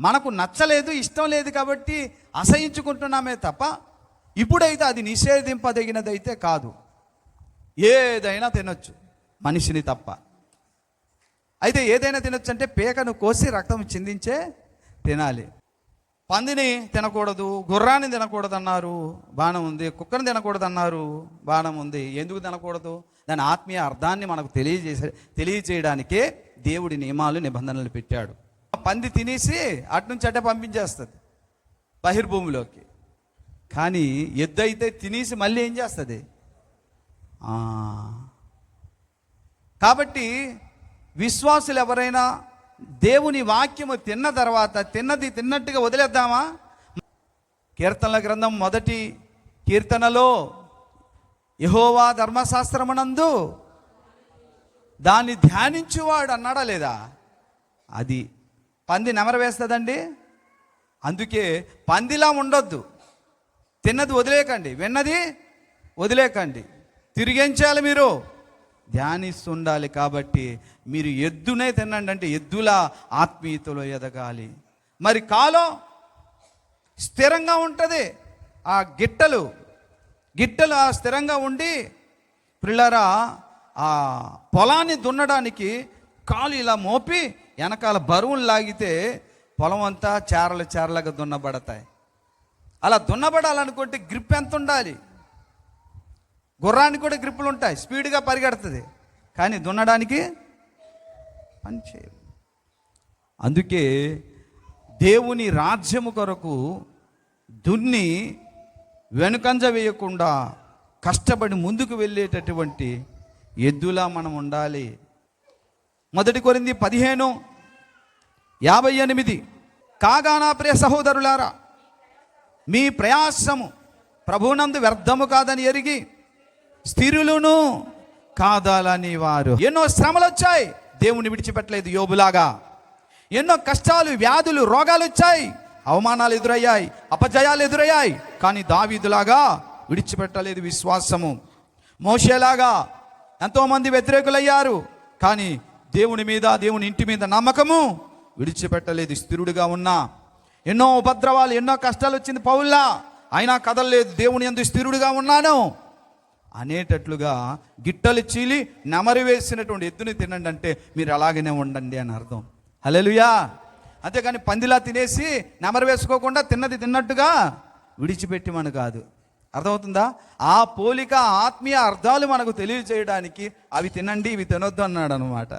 మనకు నచ్చలేదు, ఇష్టం లేదు కాబట్టి అసహించుకుంటున్నామే తప్ప ఇప్పుడైతే అది నిషేధింపదగినదైతే కాదు. ఏదైనా తినొచ్చు మనిషిని తప్ప. అయితే ఏదైనా తినొచ్చు అంటే పేకను కోసి రక్తం చిందించే తినాలి. పందిని తినకూడదు, గుర్రాన్ని తినకూడదు అన్నారు, బాణం ఉంది. కుక్కను తినకూడదు అన్నారు, బాణం ఉంది. ఎందుకు తినకూడదు? దాని ఆత్మీయ అర్థాన్ని మనకు తెలియజేయడానికే దేవుడి నియమాలు నిబంధనలు పెట్టాడు. పంది తినేసి అటు నుంచి అట్టే పంపించేస్తుంది బహిర్భూమిలోకి. కానీ ఎద్దు అయితే తినేసి మళ్ళీ ఏం చేస్తుంది? కాబట్టి విశ్వాసులు ఎవరైనా దేవుని వాక్యము తిన్న తర్వాత తిన్నది తిన్నట్టుగా వదిలేద్దామా? కీర్తనల గ్రంథం 1వ కీర్తనలో యెహోవా ధర్మశాస్త్రమునందు దాన్ని ధ్యానించువాడు అన్నాడా లేదా? అది పంది నెమరు వేస్తుందండి. అందుకే పందిలా ఉండొద్దు. తిన్నది వదిలేకండి, విన్నది వదిలేకండి. తిరిగేం చేయాలి? మీరు ధ్యానిస్తుండాలి. కాబట్టి మీరు ఎద్దునే తినండి అంటే ఎద్దులా ఆత్మీయతలో ఎదగాలి. మరి కాలం స్థిరంగా ఉంటుంది. ఆ గిట్టలు స్థిరంగా ఉండి పిల్లరా ఆ పొలాన్ని దున్నడానికి కాలు ఇలా మోపి వెనకాల బరువులు లాగితే పొలం అంతా చేరలుగా దున్నబడతాయి. అలా దున్నబడాలనుకుంటే గ్రిప్ ఎంత ఉండాలి? గుర్రానికి కూడా గ్రిప్పులు ఉంటాయి, స్పీడ్గా పరిగెడుతుంది. కానీ దున్నడానికి పని చేయదు. అందుకే దేవుని రాజ్యము కొరకు దున్ని వెనుకంజ వేయకుండా కష్టపడి ముందుకు వెళ్ళేటటువంటి ఎద్దులా మనం ఉండాలి. 1 కొరింథీ 15:58 కాగా నా ప్రియ సహోదరులారా, మీ ప్రయాసము ప్రభువునందు వ్యర్థము కాదని ఎరిగి స్థిరులను కాదాలని వారు. ఎన్నో శ్రమలు వచ్చాయి, దేవుని విడిచిపెట్టలేదు. యోబులాగా ఎన్నో కష్టాలు, వ్యాధులు, రోగాలు వచ్చాయి, అవమానాలు ఎదురయ్యాయి, అపజయాలు ఎదురయ్యాయి. కానీ దావీదులాగా విడిచిపెట్టలేదు విశ్వాసము. మోషేలాగా ఎంతోమంది వ్యతిరేకులయ్యారు, కానీ దేవుని మీద, దేవుని ఇంటి మీద నమ్మకము విడిచిపెట్టలేదు. స్థిరుడుగా ఉన్నా. ఎన్నో ఉపద్రవాలు, ఎన్నో కష్టాలు వచ్చింది పౌల్లా, అయినా కదలలేదు. దేవుని యందు స్థిరుడుగా ఉన్నాను అనేటట్లుగా గిట్టలు చీలి నెమరు వేసినటువంటి ఎద్దుని తినండి అంటే మీరు అలాగనే ఉండండి అని అర్థం. హల్లెలూయా. అంతేకాని పందిలా తినేసి నెమరు వేసుకోకుండా తిన్నది తిన్నట్టుగా విడిచిపెట్టిమని కాదు. అర్థమవుతుందా? ఆ పోలిక, ఆత్మీయ అర్థాలు మనకు తెలియజేయడానికి అవి తినండి, ఇవి తినొద్దు అన్నాడు అనమాట.